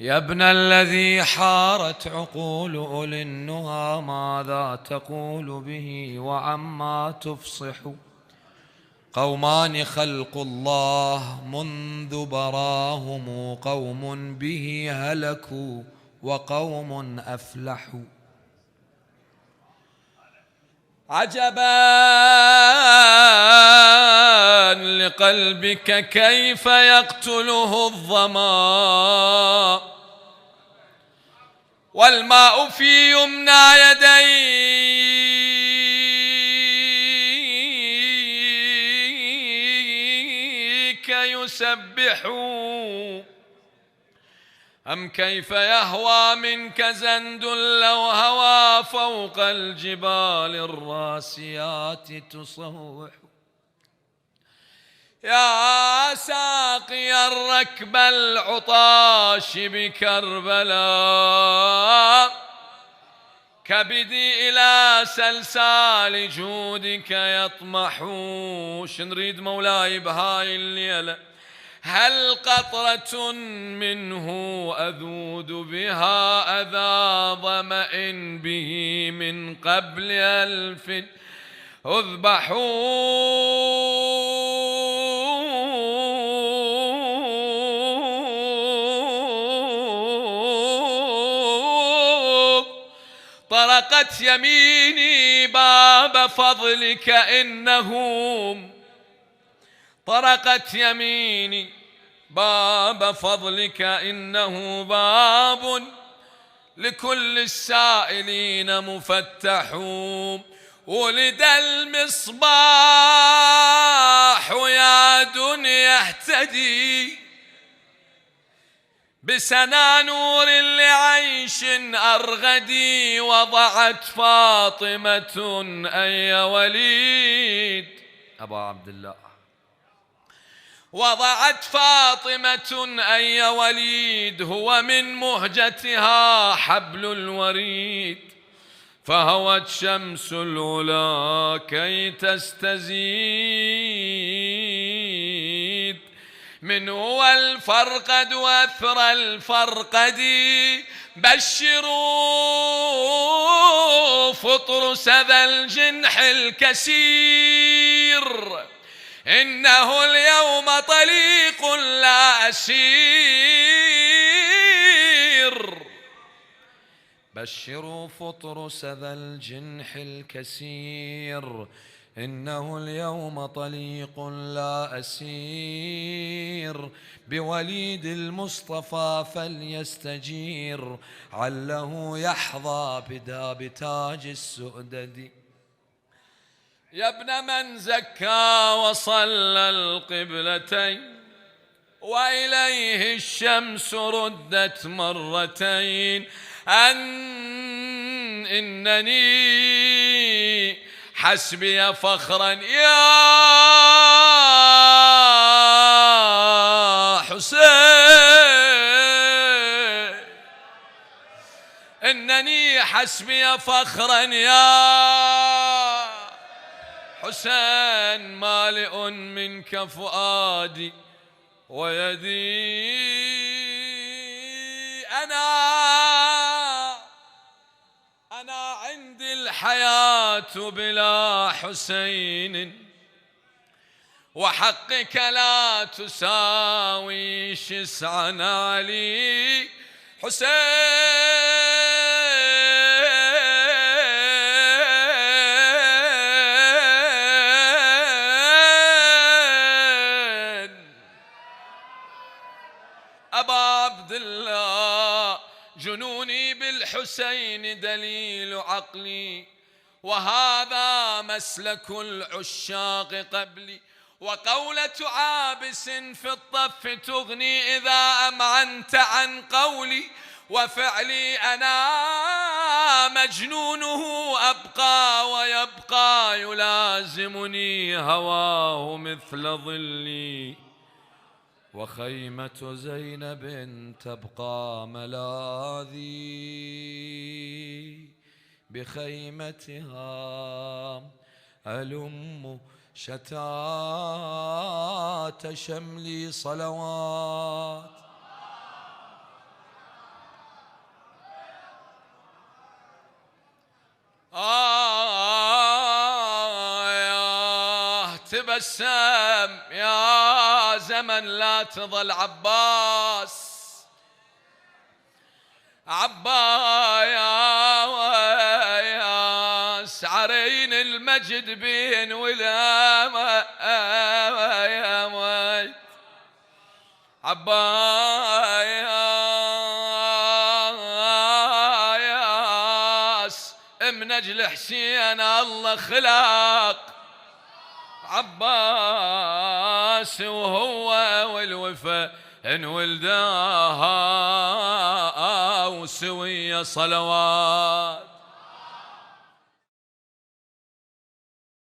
يا ابن الذي حارت عقول أولي النهى، ماذا تقول به وعما تفصح؟ قومان خلق الله منذ براهم، قوم به هلكوا وقوم أفلحوا. عجبا لقلبك كيف يقتله الظما، والماء في يمنى يديك يسبح، أم كيف يهوى منك زند لو هوى فوق الجبال الراسيات تصوح. يا ساقي الركب العطاش بكربلاء، كبدي إلى سلسال جودك يطمح. شنريد مولاي بهاي الليلة؟ هل قطرة منه أذود بها أذى ظمأ به من قبل ألف اذبحوا. طرقت يميني باب فضلك إنهم، طرقت يميني باب فضلك إنه باب لكل السائلين مفتح. ولد المصباح يا دنيا اهتدي، بسنا نور لعيش أرغدي. وضعت فاطمة أي وليد أبا عبد الله، وضعت فاطمة أي وليد هو من مهجتها حبل الوريد. فهوت شمس العلا كي تستزيد، من هو الفرقد وأثرى الفرقدي. بشروا فطر سذى الجنح الكسير، إنه اليوم طليق لا أسير. بشروا فطر سذى الجنح الكسير، إنه اليوم طليق لا أسير. بوليد المصطفى فليستجير، عله يحظى بداب تاج السؤدد. يا ابن من زكى وصلى القبلتين، وإليه الشمس ردت مرتين. إنني حسبي فخرا يا حسين، إنني حسبي فخرا يا حسين. مالئ منك فؤادي ويدي، أنا عندي الحياة بلا حسين، وحقك لا تساوي شسعا علي حسين. أبا عبد الله جنوني بالحسين دليل عقلي، وهذا مسلك العشاق قبلي. وقولة عابس في الطف تغني إذا أمعنت عن قولي، وفعلي أنا مجنونه أبقى ويبقى يلازمني هواه مثل ظلي. وخيمة زينب تبقى ملاذي، بخيمتها ألم شتات شملي صلوات. تبسم يا زمن لا تظل عباس، عباس عرين المجد بين ولا عباس من اجل حسين الله خلق عباس، وهو والوفا انولداها وسوية صلوات.